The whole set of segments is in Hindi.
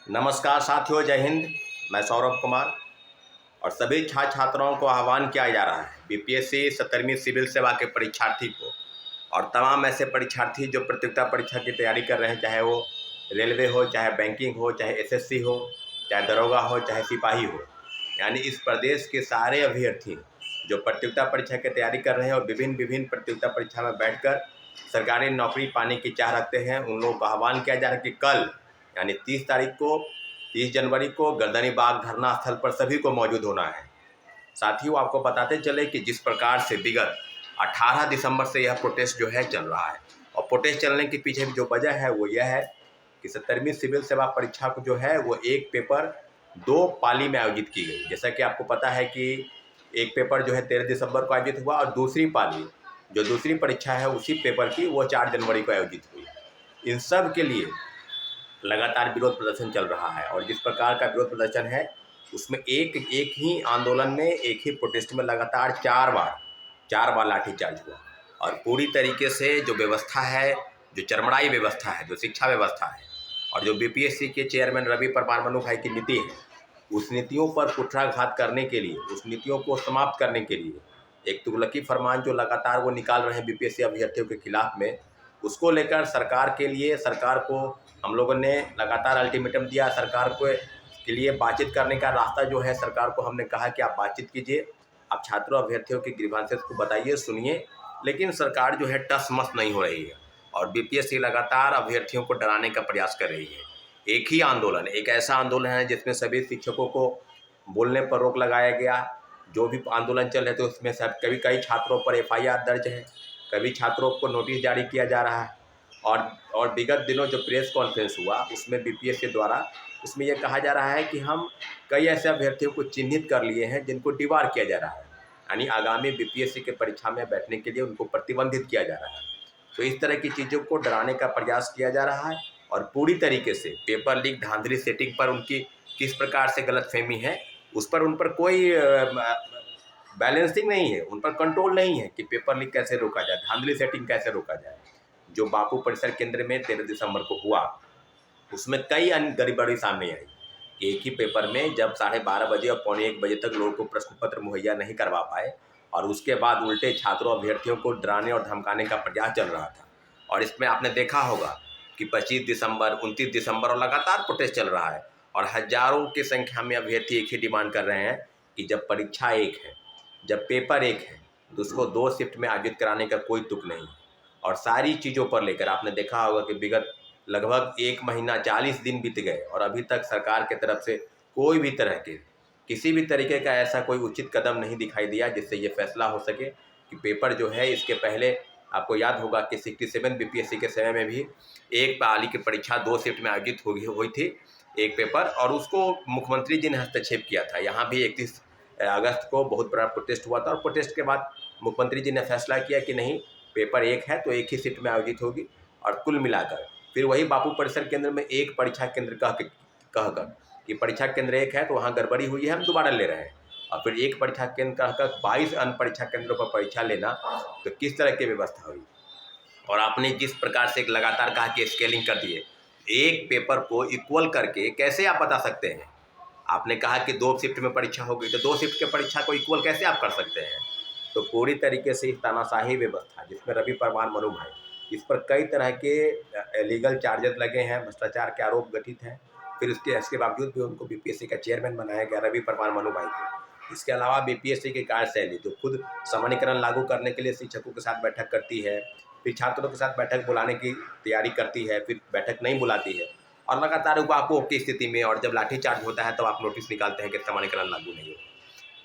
नमस्कार साथियों, जय हिंद। मैं सौरभ कुमार और सभी छात्र छात्राओं को आह्वान किया जा रहा है बीपीएससी 17वीं सिविल सेवा के परीक्षार्थी को और तमाम ऐसे परीक्षार्थी जो प्रतियोगिता परीक्षा की तैयारी कर रहे हैं, चाहे वो रेलवे हो, चाहे बैंकिंग हो, चाहे एसएससी हो, चाहे दरोगा हो, चाहे सिपाही हो। यानी इस प्रदेश के सारे अभ्यर्थी जो प्रतियोगिता परीक्षा की तैयारी कर रहे हैं और विभिन्न विभिन्न प्रतियोगिता परीक्षा में बैठकर सरकारी नौकरी पाने की चाह रखते हैं, उन लोगों का आह्वान किया जा रहा है कि कल यानी 30 जनवरी को गर्दनी बाग धरना स्थल पर सभी को मौजूद होना है। साथियों, आपको बताते चले कि जिस प्रकार से विगत 18 दिसंबर से यह प्रोटेस्ट जो है चल रहा है और प्रोटेस्ट चलने के पीछे जो वजह है वो यह है कि 17वीं सिविल सेवा परीक्षा को जो है वो एक पेपर 2 पाली में आयोजित की गई। जैसा कि आपको पता है कि एक पेपर जो है 13 दिसंबर को आयोजित हुआ और दूसरी पाली जो दूसरी परीक्षा है उसी पेपर की वो 4 जनवरी को आयोजित हुई। इन सब के लिए लगातार विरोध प्रदर्शन चल रहा है और जिस प्रकार का विरोध प्रदर्शन है उसमें एक ही आंदोलन में, एक ही प्रोटेस्ट में लगातार 4 बार लाठीचार्ज हुआ और पूरी तरीके से जो व्यवस्था है, जो चरमराई व्यवस्था है, जो शिक्षा व्यवस्था है और जो बीपीएससी के चेयरमैन रवि परमार मनु भाई की नीति है, उस नीतियों पर कुठाराघात करने के लिए, उस नीतियों को समाप्त करने के लिए एक तुगलकी फरमान जो लगातार वो निकाल रहे हैं बीपीएससी अभ्यर्थियों के खिलाफ में, उसको लेकर सरकार को हम लोगों ने लगातार अल्टीमेटम दिया। सरकार को के लिए बातचीत करने का रास्ता जो है, सरकार को हमने कहा कि आप बातचीत कीजिए, आप छात्रों अभ्यर्थियों की ग्रीवांसेस को बताइए, सुनिए, लेकिन सरकार जो है टस मस नहीं हो रही है और बीपीएससी लगातार अभ्यर्थियों को डराने का प्रयास कर रही है। एक ही आंदोलन, एक ऐसा आंदोलन है जिसमें सभी शिक्षकों को बोलने पर रोक लगाया गया। जो भी आंदोलन चल रहे थे उसमें सब कई छात्रों पर एफआईआर दर्ज है, कभी छात्रों को नोटिस जारी किया जा रहा है और विगत दिनों जो प्रेस कॉन्फ्रेंस हुआ उसमें बीपीएससी द्वारा उसमें यह कहा जा रहा है कि हम कई ऐसे अभ्यर्थियों को चिन्हित कर लिए हैं जिनको डिबार किया जा रहा है, यानी आगामी बीपीएससी के परीक्षा में बैठने के लिए उनको प्रतिबंधित किया जा रहा है। तो इस तरह की चीज़ों को डराने का प्रयास किया जा रहा है और पूरी तरीके से पेपर लीक धांधली सेटिंग पर उनकी किस प्रकार से गलतफहमी है, उन पर कोई बैलेंसिंग नहीं है, उन पर कंट्रोल नहीं है कि पेपर लीक कैसे रोका जाए, धांधली सेटिंग कैसे रोका जाए। जो बापू परिसर केंद्र में 13 दिसंबर को हुआ उसमें कई अन्य गड़बड़ी सामने आई कि एक ही पेपर में जब 12:30 बजे और पौने 1 बजे तक लोगों को प्रश्न पत्र मुहैया नहीं करवा पाए और उसके बाद उल्टे छात्रों अभ्यर्थियों को डराने और धमकाने का प्रयास चल रहा था। और इसमें आपने देखा होगा कि 25 दिसंबर, 29 दिसंबर और लगातार प्रोटेस्ट चल रहा है और हजारों की संख्या में अभ्यर्थी एक ही डिमांड कर रहे हैं कि जब परीक्षा एक है, जब पेपर एक है, तो उसको 2 शिफ्ट में आयोजित कराने का कोई तुक नहीं। और सारी चीज़ों पर लेकर आपने देखा होगा कि विगत लगभग 1 महीना 40 दिन बीत गए और अभी तक सरकार के तरफ से कोई भी तरह के किसी भी तरीके का ऐसा कोई उचित कदम नहीं दिखाई दिया जिससे ये फैसला हो सके कि पेपर जो है, इसके पहले आपको याद होगा कि 67 बीपीएससी के समय में भी एक पाली की परीक्षा 2 शिफ्ट में आयोजित हुई थी एक पेपर, और उसको मुख्यमंत्री जी ने हस्तक्षेप किया था। यहाँ भी 31 अगस्त को बहुत बड़ा प्रोटेस्ट हुआ था और प्रोटेस्ट के बाद मुख्यमंत्री जी ने फैसला किया कि नहीं, पेपर एक है तो एक ही शिफ्ट में आयोजित होगी। और कुल मिलाकर फिर वही बापू परिसर केंद्र में एक परीक्षा केंद्र कहकर कि परीक्षा केंद्र एक है तो वहाँ गड़बड़ी हुई है, हम दोबारा ले रहे हैं, और फिर एक परीक्षा केंद्र कहकर 22 अन्य परीक्षा केंद्रों पर परीक्षा लेना, तो किस तरह की व्यवस्था हुई। और आपने जिस प्रकार से लगातार कहा कि स्केलिंग कर दिए, एक पेपर को इक्वल करके कैसे आप बता सकते हैं। आपने कहा कि 2 शिफ्ट में परीक्षा होगी, तो 2 शिफ्ट के परीक्षा को इक्वल कैसे आप कर सकते हैं। तो पूरी तरीके से इस तानाशाही व्यवस्था जिसमें रवि परमार मनु भाई, इस पर कई तरह के लीगल चार्जेस लगे हैं, भ्रष्टाचार के आरोप गठित हैं, फिर इसके बावजूद भी उनको बीपीएससी का चेयरमैन बनाया गया रवि परमार मनु भाई को। इसके अलावा बीपीएससी की कार्यशैली जो खुद सामान्यीकरण लागू करने के लिए शिक्षकों के साथ बैठक करती है, फिर छात्रों के साथ बैठक बुलाने की तैयारी करती है, फिर बैठक नहीं बुलाती है और लगातार वाकओ की स्थिति में, और जब लाठीचार्ज होता है तो आप नोटिस निकालते हैं कि सामान्यीकरण लागू नहीं हो।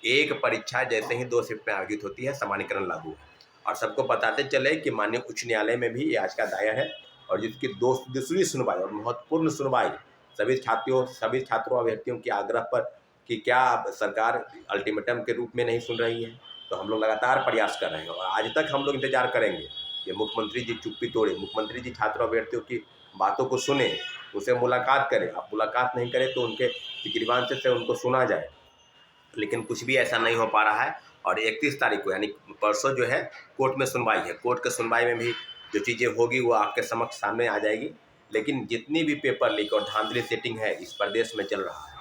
एक परीक्षा जैसे ही 2 शिफ्ट में आयोजित होती है, सामान्यीकरण लागू है। और सबको बताते चले कि माननीय उच्च न्यायालय में भी याचिका दायर है और जिसकी दूसरी सुनवाई और महत्वपूर्ण सुनवाई सभी छात्रों अभ्यर्थियों के आग्रह पर कि क्या सरकार अल्टीमेटम के रूप में नहीं सुन रही है, तो हम लोग लगातार प्रयास कर रहे हैं और आज तक हम लोग इंतजार करेंगे कि मुख्यमंत्री जी चुप्पी तोड़े, मुख्यमंत्री जी छात्रों अभ्यर्थियों की बातों को सुने, उनसे मुलाकात करें। आप मुलाकात नहीं करें तो उनके ग्रीवांसेस से उनको सुना जाए, लेकिन कुछ भी ऐसा नहीं हो पा रहा है। और 31 तारीख को यानी परसों जो है कोर्ट में सुनवाई है। कोर्ट के सुनवाई में भी जो चीज़ें होगी वो आपके समक्ष सामने आ जाएगी। लेकिन जितनी भी पेपर लीक और धांधली सेटिंग है इस प्रदेश में चल रहा है।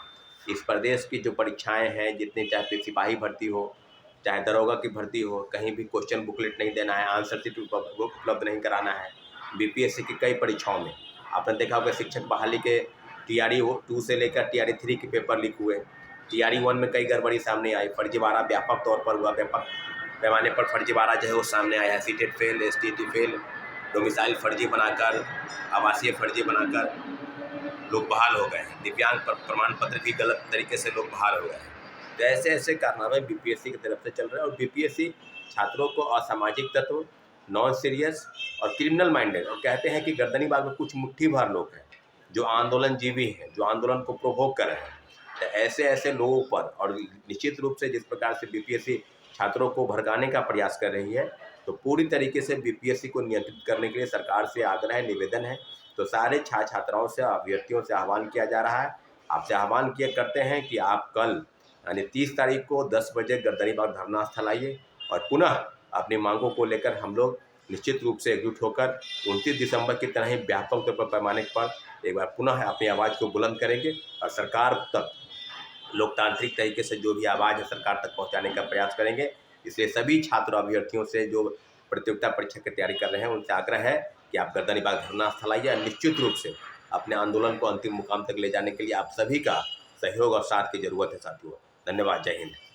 इस प्रदेश की जो परीक्षाएं हैं, जितनी चाहे सिपाही भर्ती हो, चाहे दरोगा की भर्ती हो, कहीं भी क्वेश्चन बुकलेट नहीं देना है, आंसर शीट उपलब्ध नहीं कराना है। बीपीएससी की कई परीक्षाओं में आपने देखा होगा शिक्षक बहाली के TRE 2 से लेकर TRE 3 के पेपर लीक हुए। TRE 1 में कई गड़बड़ी सामने आई, फर्जीवाड़ा व्यापक तौर पर हुआ, व्यापक पैमाने पर फर्जीवाड़ा जो है वो सामने आया है। CTET fail, STT fail, domicile फर्जी बनाकर, आवासीय फर्जी बनाकर लोग बहाल हो गए हैं। दिव्यांग प्रमाण पत्र भी गलत तरीके से लोग बहाल हो गए हैं। तो ऐसे ऐसे कारनामे बीपीएससी की तरफ से चल रहे हैं और बीपीएससी छात्रों को असामाजिक तत्व, नॉन सीरियस और क्रिमिनल माइंडेड, और कहते हैं कि गर्दनीबाग में कुछ मुट्ठी भर लोग हैं जो आंदोलनजीवी हैं, जो आंदोलन को प्रोवोक कर रहे हैं। तो ऐसे ऐसे लोगों पर, और निश्चित रूप से जिस प्रकार से बीपीएससी छात्रों को भड़काने का प्रयास कर रही है, तो पूरी तरीके से बीपीएससी को नियंत्रित करने के लिए सरकार से आग्रह है, निवेदन है। तो सारे छात्राओं से, अभ्यर्थियों से आह्वान किया जा रहा है, आपसे आह्वान किया करते हैं कि आप कल यानी 30 तारीख को 10 बजे गर्दनीबाग धरना स्थल आइए और पुनः अपनी मांगों को लेकर हम लोग निश्चित रूप से एकजुट होकर 29 दिसंबर की तरह ही व्यापक तौर पर पैमाने पर एक बार पुनः अपनी आवाज़ को बुलंद करेंगे और सरकार तक लोकतांत्रिक तरीके से जो भी आवाज़ है सरकार तक पहुंचाने का प्रयास करेंगे। इसलिए सभी छात्र अभ्यर्थियों से जो प्रतियोगिता परीक्षा की तैयारी कर रहे हैं उनसे आग्रह है कि आप गर्दनीबाग धरना स्थल आइए। निश्चित रूप से अपने आंदोलन को अंतिम मुकाम तक ले जाने के लिए आप सभी का सहयोग और साथ की जरूरत है साथियों। धन्यवाद। जय हिंद।